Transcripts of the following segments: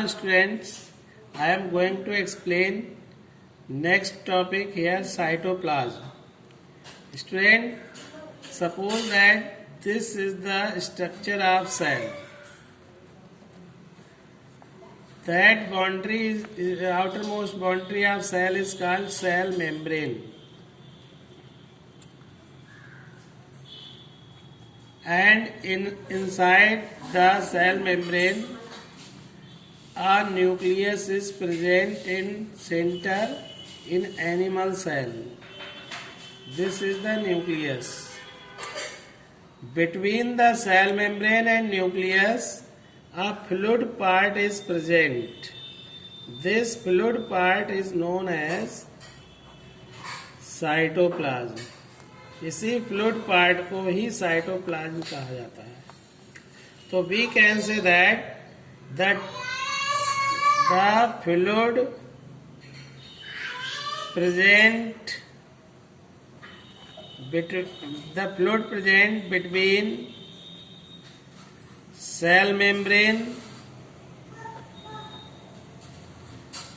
students, I am going to explain next topic here, cytoplasm. Student, suppose that this is the structure of cell. That boundary is outermost boundary of cell is called cell membrane. And inside the cell membrane, a nucleus is present in center in animal cell. This is the nucleus. Between the cell membrane and nucleus, a fluid part is present. This fluid part is known as cytoplasm. इसी fluid part को ही cytoplasm कहा जाता है. तो we can say that the fluid present between cell membrane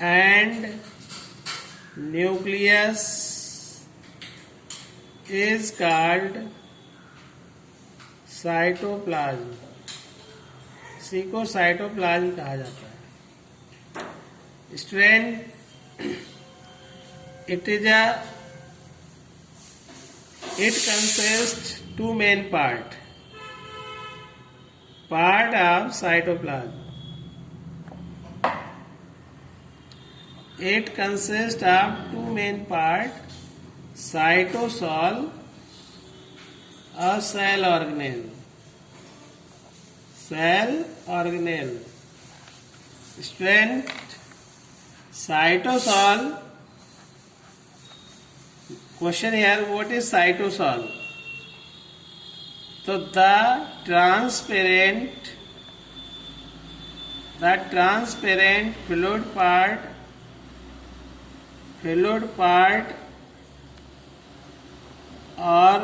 and nucleus is called cytoplasm. इसी को cytoplasm कहा जाता है. Student, it consists two main part of cytoplasm. It consists of two main part, cytosol और cell organelle. Student, cytosol, question here, what is cytosol? So the transparent fluid part और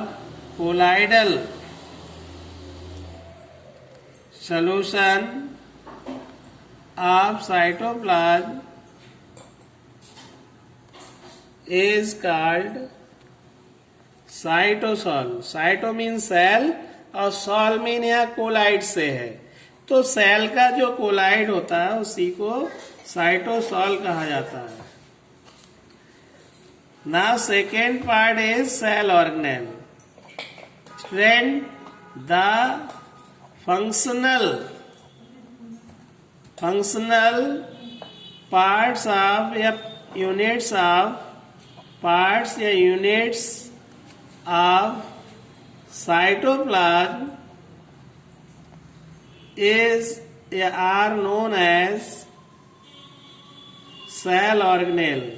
colloidal solution of cytoplasm is called cytosol. cyto means cell और sol mean यहाँ collide से है. तो cell का जो collide होता है उसी को साइटोसॉल कहा जाता है. Now second part is cell organelle. Student, the functional parts of units of cytoplasm are known as cell organelle.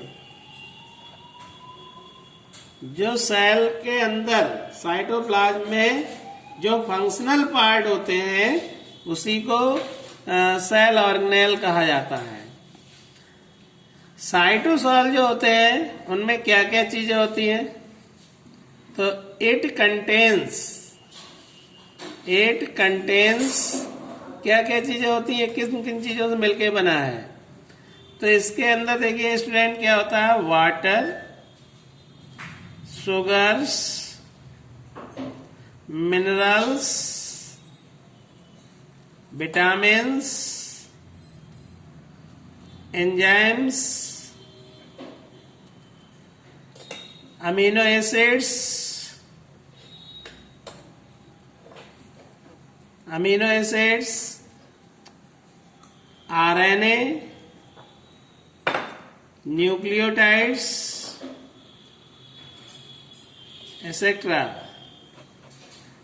जो सेल के अंदर साइटोप्लाज्म में जो फंक्शनल पार्ट होते हैं उसी को सेल ऑर्गेनेल कहा जाता है. साइटोसॉल जो होते हैं उनमें क्या क्या चीजें होती हैं? तो इट कंटेन्स क्या क्या चीजें होती हैं, किन किन चीजों से मिलके बना है? तो इसके अंदर देखिए स्टूडेंट, क्या होता है? Water, sugars, minerals, vitamins, enzymes, amino acids, RNA, nucleotides, etcetera.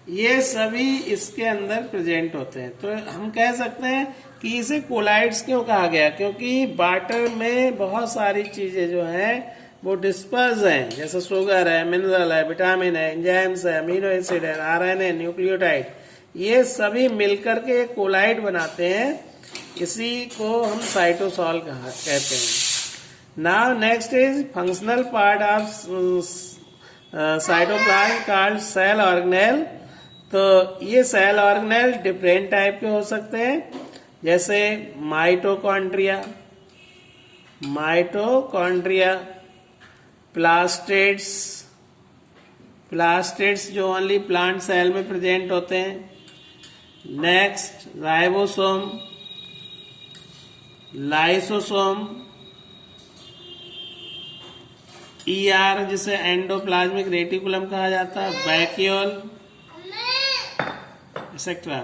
ये सभी इसके अंदर प्रेजेंट होते हैं. तो हम कह सकते हैं कि इसे कोलाइड्स क्यों कहा गया, क्योंकि वाटर में बहुत सारी चीजें जो हैं वो डिस्पर्स हैं, जैसे शुगर है, मिनरल है, विटामिन है, एंजाइम्स है, अमीनो एसिड है, आरएनए, न्यूक्लियोटाइड, ये सभी मिलकर के एक कोलाइड बनाते हैं. इसी को हम साइटोसॉल कहते हैं. Now next is functional part of cytoplasm called cell organelle. तो ये सेल ऑर्गेनेल डिफरेंट टाइप के हो सकते हैं. जैसे माइटोकॉन्ड्रिया, प्लास्टिड्स, जो ओनली प्लांट सेल में प्रेजेंट होते हैं। नेक्स्ट राइबोसोम, लाइसोसोम, ER जिसे एंडोप्लाज्मिक रेटिकुलम कहा जाता है, वैक्यूल, एक्सेट्रा।